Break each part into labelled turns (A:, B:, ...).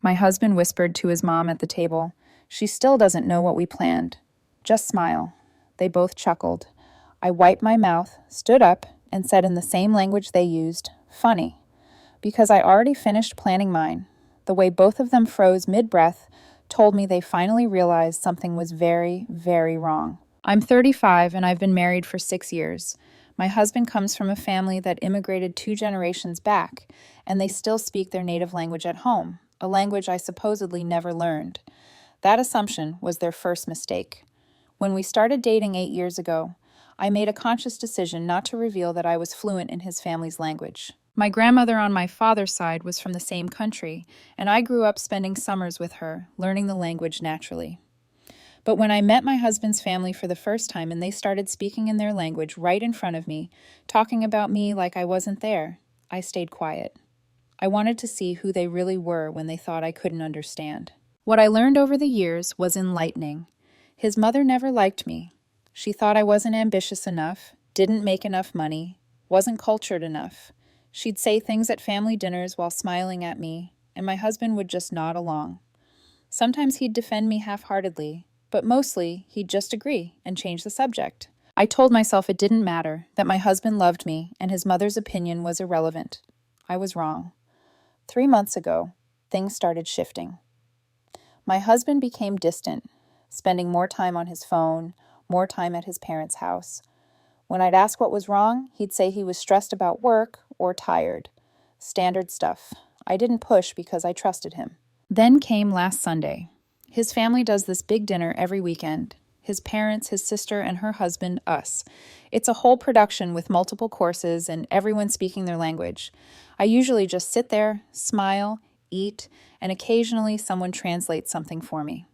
A: My husband whispered to his mom at the table. She still doesn't know what we planned. Just smile. They both chuckled. I wiped my mouth, stood up, and said in the same language they used, funny. Because I already finished planning mine. The way both of them froze mid-breath told me they finally realized something was very, very wrong. I'm 35 and I've been married for 6 years. My husband comes from a family that immigrated 2 generations back, and they still speak their native language at home, a language I supposedly never learned. That assumption was their first mistake. When we started dating 8 years ago, I made a conscious decision not to reveal that I was fluent in his family's language. My grandmother on my father's side was from the same country, and I grew up spending summers with her, learning the language naturally. But when I met my husband's family for the first time and they started speaking in their language right in front of me, talking about me like I wasn't there, I stayed quiet. I wanted to see who they really were when they thought I couldn't understand. What I learned over the years was enlightening. His mother never liked me. She thought I wasn't ambitious enough, didn't make enough money, wasn't cultured enough. She'd say things at family dinners while smiling at me, and my husband would just nod along. Sometimes he'd defend me half-heartedly, but mostly he'd just agree and change the subject. I told myself it didn't matter, that my husband loved me and his mother's opinion was irrelevant. I was wrong. 3 months ago, things started shifting. My husband became distant, spending more time on his phone, more time at his parents' house. When I'd ask what was wrong, he'd say he was stressed about work or tired. Standard stuff. I didn't push because I trusted him. Then came last Sunday. His family does this big dinner every weekend. His parents, his sister, and her husband, us. It's a whole production with multiple courses and everyone speaking their language. I usually just sit there, smile, eat, and occasionally someone translates something for me.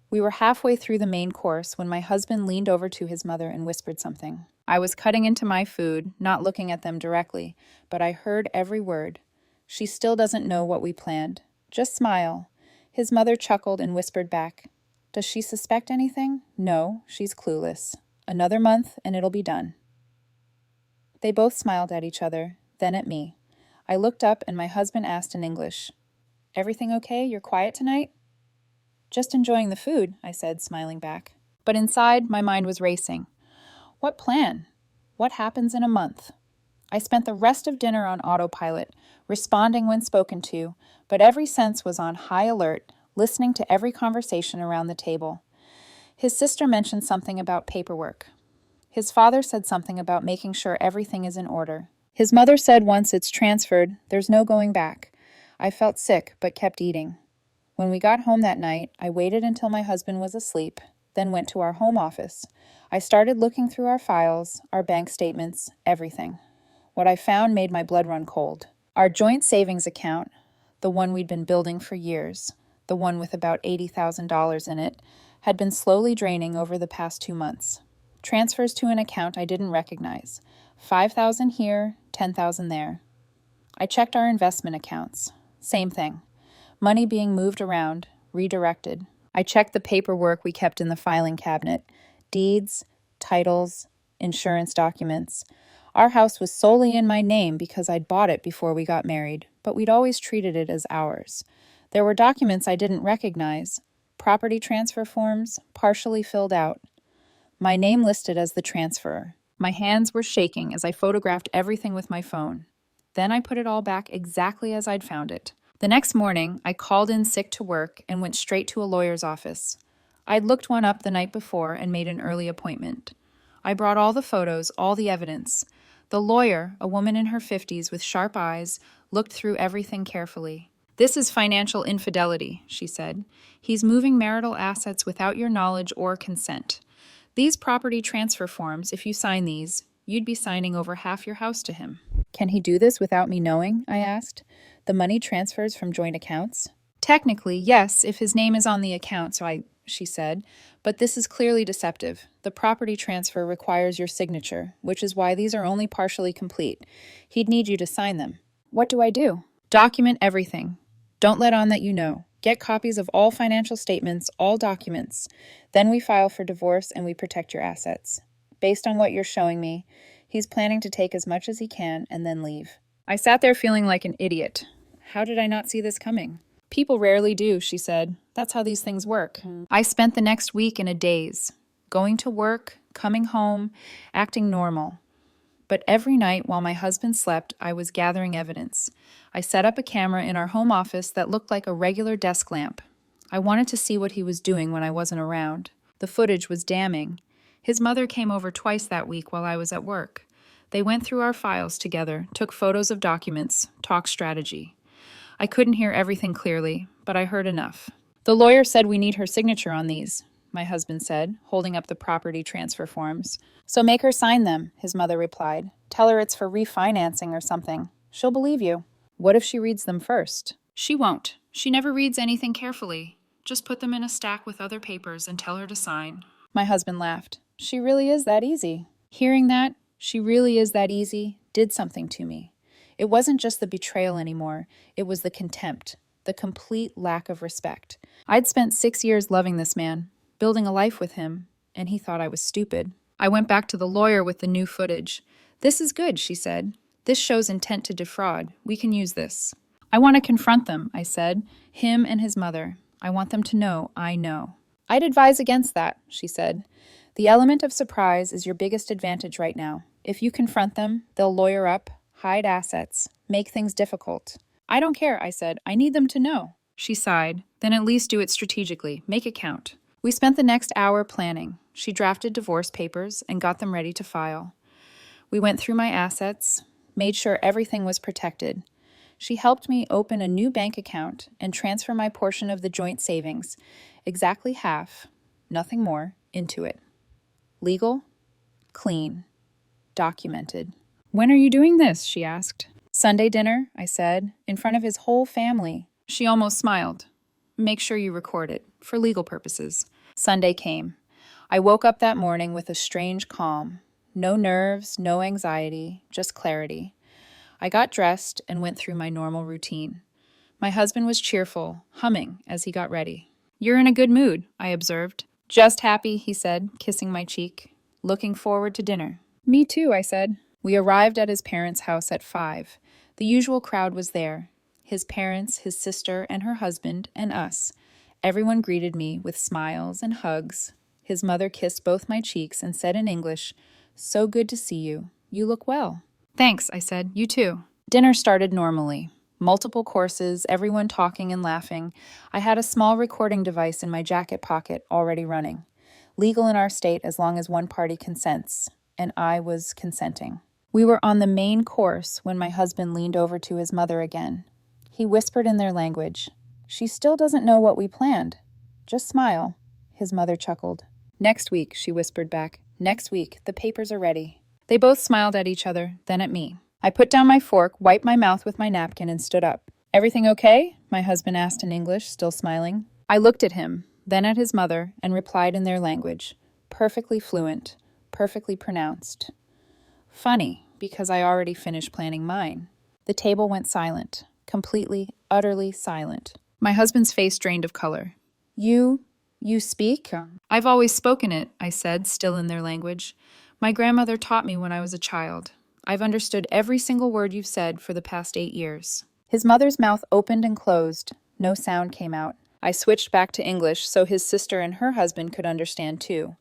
A: We were halfway through the main course when my husband leaned over to his mother and whispered something. I was cutting into my food, not looking at them directly, but I heard every word. She still doesn't know what we planned. Just smile. His mother chuckled and whispered back, does she suspect anything? No, she's clueless. Another month and it'll be done. They both smiled at each other, then at me. I looked up and my husband asked in English, everything okay? You're quiet tonight? Just enjoying the food, I said, smiling back. But inside, my mind was racing. What plan? What happens in a month? I spent the rest of dinner on autopilot, responding when spoken to, but every sense was on high alert, listening to every conversation around the table. His sister mentioned something about paperwork. His father said something about making sure everything is in order. His mother said once it's transferred, there's no going back. I felt sick, but kept eating. When we got home that night, I waited until my husband was asleep, then went to our home office. I started looking through our files, our bank statements, everything. What I found made my blood run cold. Our joint savings account, the one we'd been building for years, the one with about $80,000 in it, had been slowly draining over the past 2 months. Transfers to an account I didn't recognize. $5,000 here, $10,000 there. I checked our investment accounts. Same thing. Money being moved around, redirected. I checked the paperwork we kept in the filing cabinet. Deeds, titles, insurance documents. Our house was solely in my name because I'd bought it before we got married, but we'd always treated it as ours. There were documents I didn't recognize. Property transfer forms, partially filled out. My name listed as the transferor. My hands were shaking as I photographed everything with my phone. Then I put it all back exactly as I'd found it. The next morning, I called in sick to work and went straight to a lawyer's office. I'd looked one up the night before and made an early appointment. I brought all the photos, all the evidence. The lawyer, a woman in her 50s with sharp eyes, looked through everything carefully. This is financial infidelity, she said. He's moving marital assets without your knowledge or consent. These property transfer forms, if you sign these, you'd be signing over half your house to him. Can he do this without me knowing? I asked. The money transfers from joint accounts? Technically, yes, if his name is on the account, she said, but this is clearly deceptive. The property transfer requires your signature, which is why these are only partially complete. He'd need you to sign them. What do I do? Document everything. Don't let on that you know. Get copies of all financial statements, all documents. Then we file for divorce and we protect your assets. Based on what you're showing me, he's planning to take as much as he can and then leave. I sat there feeling like an idiot. How did I not see this coming? People rarely do, she said. That's how these things work. I spent the next week in a daze, going to work, coming home, acting normal. But every night while my husband slept, I was gathering evidence. I set up a camera in our home office that looked like a regular desk lamp. I wanted to see what he was doing when I wasn't around. The footage was damning. His mother came over twice that week while I was at work. They went through our files together, took photos of documents, talked strategy. I couldn't hear everything clearly, but I heard enough. The lawyer said we need her signature on these, my husband said, holding up the property transfer forms. So make her sign them, his mother replied. Tell her it's for refinancing or something. She'll believe you. What if she reads them first? She won't. She never reads anything carefully. Just put them in a stack with other papers and tell her to sign. My husband laughed. She really is that easy. Hearing that, she really is that easy, did something to me. It wasn't just the betrayal anymore. It was the contempt, the complete lack of respect. I'd spent 6 years loving this man, building a life with him, and he thought I was stupid. I went back to the lawyer with the new footage. This is good, she said. This shows intent to defraud. We can use this. I want to confront them, I said. Him and his mother. I want them to know I know. I'd advise against that, she said. The element of surprise is your biggest advantage right now. If you confront them, they'll lawyer up, hide assets, make things difficult. I don't care, I said. I need them to know. She sighed. Then at least do it strategically. Make it count. We spent the next hour planning. She drafted divorce papers and got them ready to file. We went through my assets, made sure everything was protected. She helped me open a new bank account and transfer my portion of the joint savings, exactly half, nothing more, into it. Legal, clean, documented. When are you doing this? She asked. Sunday dinner, I said, in front of his whole family. She almost smiled. Make sure you record it, for legal purposes. Sunday came. I woke up that morning with a strange calm. No nerves, no anxiety, just clarity. I got dressed and went through my normal routine. My husband was cheerful, humming as he got ready. You're in a good mood, I observed. Just happy, he said, kissing my cheek. Looking forward to dinner. Me too, I said. We arrived at his parents' house at 5. The usual crowd was there. His parents, his sister, and her husband, and us. Everyone greeted me with smiles and hugs. His mother kissed both my cheeks and said in English, "So good to see you. You look well." Thanks, I said. You too. Dinner started normally. Multiple courses, everyone talking and laughing. I had a small recording device in my jacket pocket already running. Legal in our state as long as one party consents, and I was consenting. We were on the main course when my husband leaned over to his mother again. He whispered in their language, "She still doesn't know what we planned. Just smile." His mother chuckled. "Next week," she whispered back. "Next week. The papers are ready." They both smiled at each other, then at me. I put down my fork, wiped my mouth with my napkin, and stood up. "Everything okay?" my husband asked in English, still smiling. I looked at him, then at his mother, and replied in their language. Perfectly fluent, perfectly pronounced. Funny, because I already finished planning mine. The table went silent, completely, utterly silent. My husband's face drained of color. You speak?" "I've always spoken it," I said, still in their language. "My grandmother taught me when I was a child. I've understood every single word you've said for the past 8 years. His mother's mouth opened and closed. No sound came out. I switched back to English so his sister and her husband could understand too.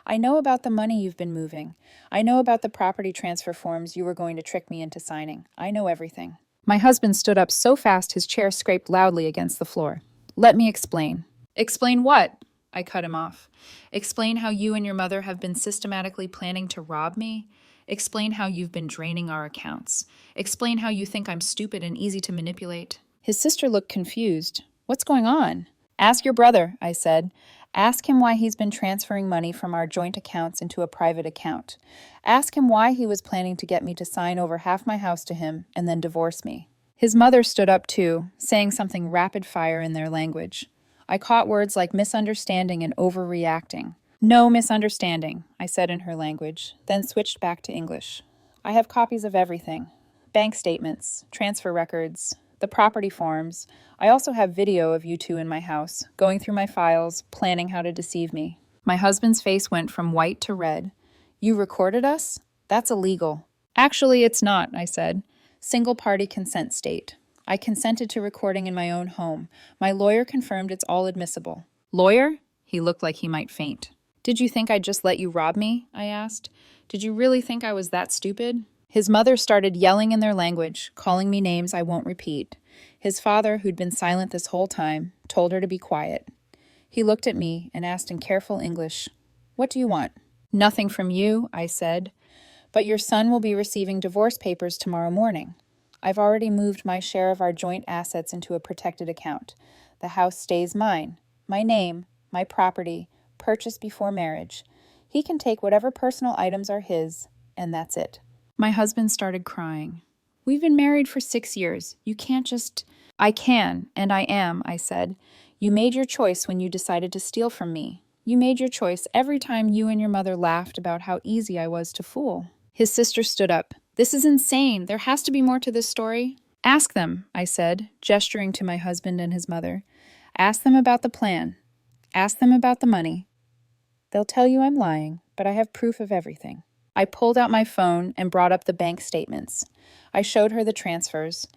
A: "I know about the money you've been moving. I know about the property transfer forms you were going to trick me into signing. I know everything." My husband stood up so fast his chair scraped loudly against the floor. "Let me explain." "Explain what?" I cut him off. "Explain how you and your mother have been systematically planning to rob me. Explain how you've been draining our accounts. Explain how you think I'm stupid and easy to manipulate." His sister looked confused. "What's going on?" "Ask your brother," I said. "Ask him why he's been transferring money from our joint accounts into a private account. Ask him why he was planning to get me to sign over half my house to him and then divorce me." His mother stood up too, saying something rapid fire in their language. I caught words like misunderstanding and overreacting. "No misunderstanding," I said in her language, then switched back to English. "I have copies of everything. Bank statements, transfer records, the property forms. I also have video of you two in my house, going through my files, planning how to deceive me." My husband's face went from white to red. "You recorded us? That's illegal." "Actually, it's not," I said. "Single-party consent state. I consented to recording in my own home. My lawyer confirmed it's all admissible. Lawyer? He looked like he might faint. Did you think I'd just let you rob me? I asked. Did you really think I was that stupid? His mother started yelling in their language, calling me names I won't repeat. His father, who'd been silent this whole time, told her to be quiet. He looked at me and asked in careful English, "What do you want?" "Nothing from you," I said. "But your son will be receiving divorce papers tomorrow morning. I've already moved my share of our joint assets into a protected account. The house stays mine. My name, my property, purchased before marriage. He can take whatever personal items are his, and that's it." My husband started crying. "We've been married for 6 years. You can't just—" "I can, and I am," I said. "You made your choice when you decided to steal from me. You made your choice every time you and your mother laughed about how easy I was to fool." His sister stood up. "This is insane. There has to be more to this story." "Ask them," I said, gesturing to my husband and his mother. "Ask them about the plan. Ask them about the money. They'll tell you I'm lying, but I have proof of everything." I pulled out my phone and brought up the bank statements. I showed her the transfers.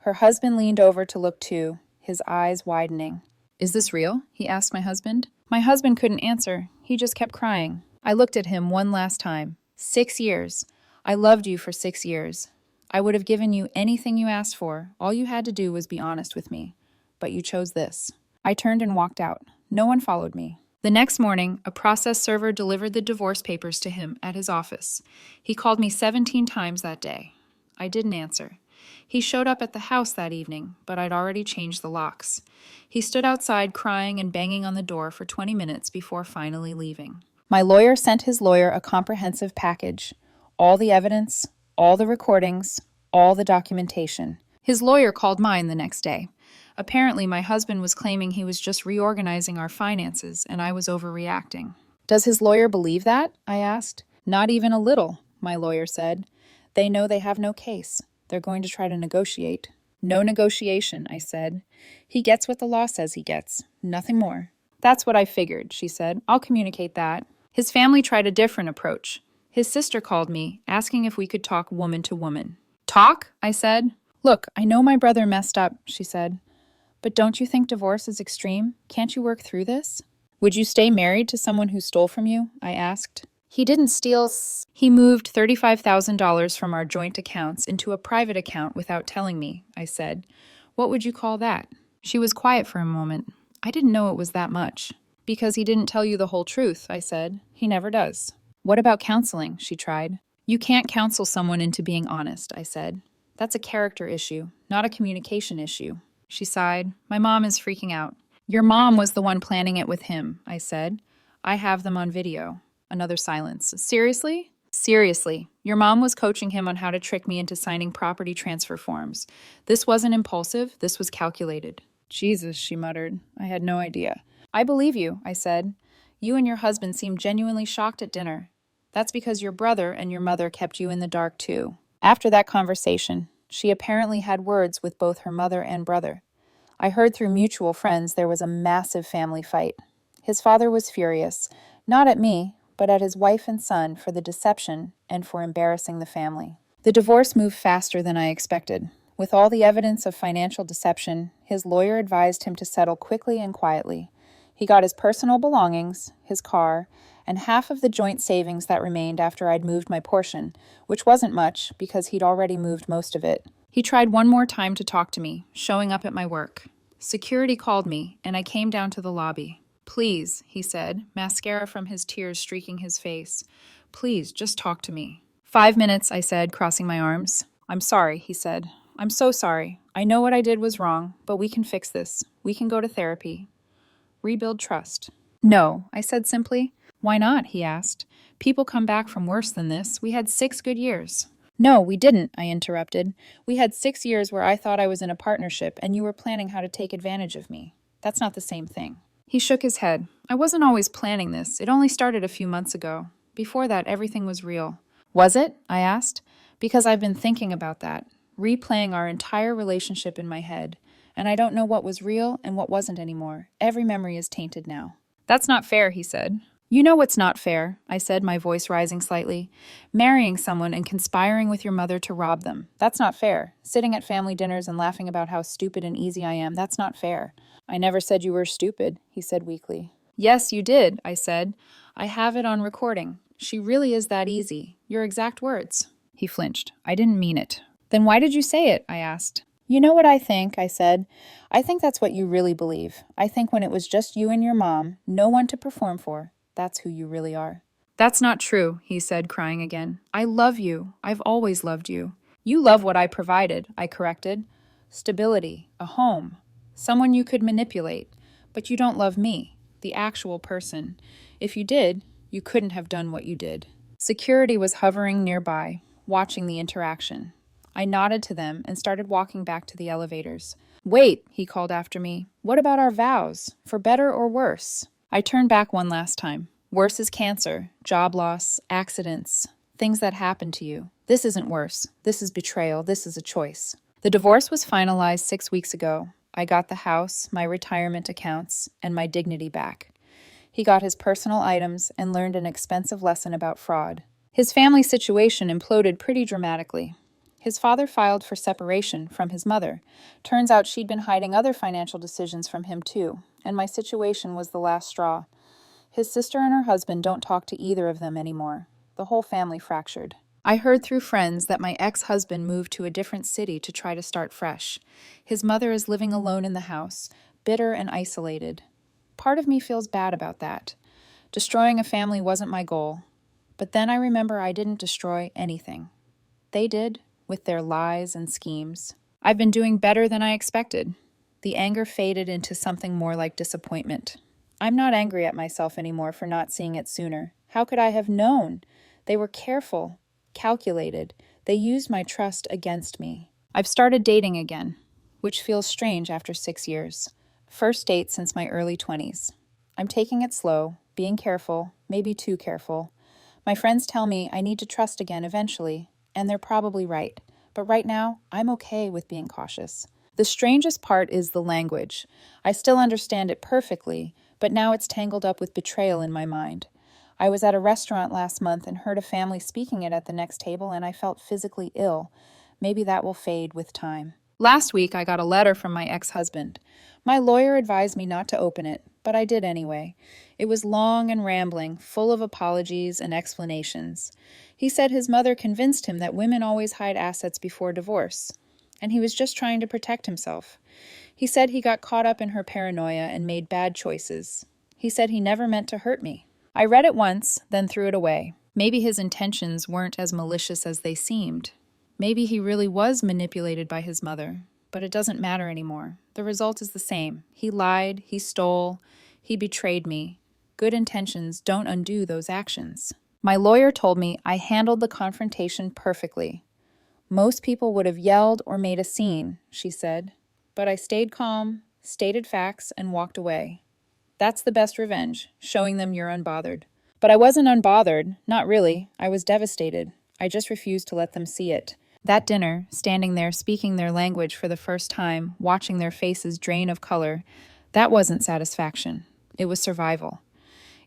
A: Her husband leaned over to look too, his eyes widening. "Is this real?" he asked my husband. My husband couldn't answer. He just kept crying. I looked at him one last time. 6 years. I loved you for 6 years. I would have given you anything you asked for. All you had to do was be honest with me. But you chose this. I turned and walked out. No one followed me. The next morning, a process server delivered the divorce papers to him at his office. He called me 17 times that day. I didn't answer. He showed up at the house that evening, but I'd already changed the locks. He stood outside crying and banging on the door for 20 minutes before finally leaving. My lawyer sent his lawyer a comprehensive package. All the evidence, all the recordings, all the documentation. His lawyer called mine the next day. Apparently, my husband was claiming he was just reorganizing our finances and I was overreacting. "Does his lawyer believe that?" I asked. "Not even a little," my lawyer said. "They know they have no case. They're going to try to negotiate." "No negotiation," I said. "He gets what the law says he gets. Nothing more." "That's what I figured," she said. "I'll communicate that." His family tried a different approach. His sister called me, asking if we could talk woman to woman. "Talk?" I said. "Look, I know my brother messed up," she said. "But don't you think divorce is extreme? Can't you work through this?" "Would you stay married to someone who stole from you?" I asked. "He didn't steal. He moved $35,000 from our joint accounts into a private account without telling me," I said. "What would you call that?" She was quiet for a moment. "I didn't know it was that much." "Because he didn't tell you the whole truth," I said. "He never does." "What about counseling?" she tried. "You can't counsel someone into being honest," I said. "That's a character issue, not a communication issue." She sighed. "My mom is freaking out." "Your mom was the one planning it with him," I said. "I have them on video." Another silence. "Seriously?" "Seriously. Your mom was coaching him on how to trick me into signing property transfer forms. This wasn't impulsive. This was calculated." "Jesus," she muttered. I had no idea. "I believe you," I said. "You and your husband seemed genuinely shocked at dinner. That's because your brother and your mother kept you in the dark too." After that conversation, she apparently had words with both her mother and brother. I heard through mutual friends there was a massive family fight. His father was furious, not at me, but at his wife and son for the deception and for embarrassing the family. The divorce moved faster than I expected. With all the evidence of financial deception, his lawyer advised him to settle quickly and quietly. He got his personal belongings, his car, and half of the joint savings that remained after I'd moved my portion, which wasn't much because he'd already moved most of it. He tried one more time to talk to me, showing up at my work. Security called me, and I came down to the lobby. "Please," he said, mascara from his tears streaking his face. "Please, just talk to me." 5 minutes, I said, crossing my arms. "I'm sorry," he said. "I'm so sorry. I know what I did was wrong, but we can fix this. We can go to therapy. Rebuild trust." "No," I said simply. "Why not?" he asked. "People come back from worse than this. We had 6 good years." "No, we didn't," I interrupted. "We had 6 years where I thought I was in a partnership and you were planning how to take advantage of me. That's not the same thing." He shook his head. "I wasn't always planning this. It only started a few months ago. Before that, everything was real." "Was it?" I asked. "Because I've been thinking about that, replaying our entire relationship in my head, and I don't know what was real and what wasn't anymore. Every memory is tainted now." "That's not fair," he said. You know what's not fair, I said, my voice rising slightly. Marrying someone and conspiring with your mother to rob them. That's not fair. Sitting at family dinners and laughing about how stupid and easy I am, that's not fair. I never said you were stupid, he said weakly. Yes, you did, I said. I have it on recording. She really is that easy. Your exact words. He flinched. I didn't mean it. Then why did you say it? I asked. You know what I think, I said. I think that's what you really believe. I think when it was just you and your mom, no one to perform for, that's who you really are. That's not true, he said, crying again. I love you. I've always loved you. You love what I provided, I corrected. Stability, a home, someone you could manipulate. But you don't love me, the actual person. If you did, you couldn't have done what you did. Security was hovering nearby, watching the interaction. I nodded to them and started walking back to the elevators. Wait, he called after me. What about our vows? For better or worse? I turned back one last time. Worse is cancer, job loss, accidents, things that happen to you. This isn't worse. This is betrayal. This is a choice. The divorce was finalized 6 weeks ago. I got the house, my retirement accounts, and my dignity back. He got his personal items and learned an expensive lesson about fraud. His family situation imploded pretty dramatically. His father filed for separation from his mother. Turns out she'd been hiding other financial decisions from him too, and my situation was the last straw. His sister and her husband don't talk to either of them anymore. The whole family fractured. I heard through friends that my ex-husband moved to a different city to try to start fresh. His mother is living alone in the house, bitter and isolated. Part of me feels bad about that. Destroying a family wasn't my goal. But then I remember I didn't destroy anything. They did, with their lies and schemes. I've been doing better than I expected. The anger faded into something more like disappointment. I'm not angry at myself anymore for not seeing it sooner. How could I have known? They were careful, calculated. They used my trust against me. I've started dating again, which feels strange after 6 years. First date since my early 20s. I'm taking it slow, being careful, maybe too careful. My friends tell me I need to trust again eventually, and they're probably right. But right now, I'm okay with being cautious. The strangest part is the language. I still understand it perfectly, but now it's tangled up with betrayal in my mind. I was at a restaurant last month and heard a family speaking it at the next table, and I felt physically ill. Maybe that will fade with time. Last week, I got a letter from my ex-husband. My lawyer advised me not to open it, but I did anyway. It was long and rambling, full of apologies and explanations. He said his mother convinced him that women always hide assets before divorce, and he was just trying to protect himself. He said he got caught up in her paranoia and made bad choices. He said he never meant to hurt me. I read it once, then threw it away. Maybe his intentions weren't as malicious as they seemed. Maybe he really was manipulated by his mother, but it doesn't matter anymore. The result is the same. He lied, he stole, he betrayed me. Good intentions don't undo those actions. My lawyer told me I handled the confrontation perfectly. Most people would have yelled or made a scene, she said. But I stayed calm, stated facts, and walked away. That's the best revenge, showing them you're unbothered. But I wasn't unbothered, not really. I was devastated. I just refused to let them see it. That dinner, standing there speaking their language for the first time, watching their faces drain of color, that wasn't satisfaction. It was survival.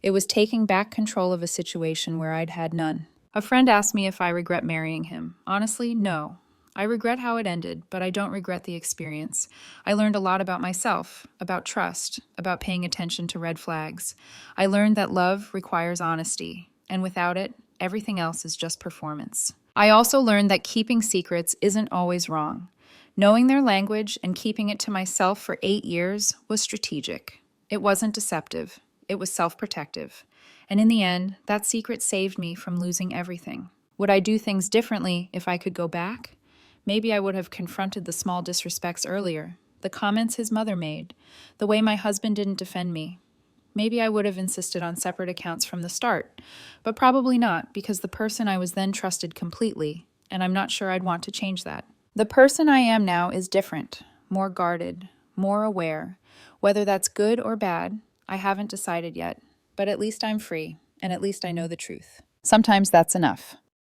A: It was taking back control of a situation where I'd had none. A friend asked me if I regret marrying him. Honestly, no. I regret how it ended, but I don't regret the experience. I learned a lot about myself, about trust, about paying attention to red flags. I learned that love requires honesty, and without it, everything else is just performance. I also learned that keeping secrets isn't always wrong. Knowing their language and keeping it to myself for 8 years was strategic. It wasn't deceptive. It was self-protective. And in the end, that secret saved me from losing everything. Would I do things differently if I could go back? Maybe I would have confronted the small disrespects earlier, the comments his mother made, the way my husband didn't defend me. Maybe I would have insisted on separate accounts from the start, but probably not, because the person I was then trusted completely, and I'm not sure I'd want to change that. The person I am now is different, more guarded, more aware. Whether that's good or bad, I haven't decided yet, but at least I'm free, and at least I know the truth. Sometimes that's enough.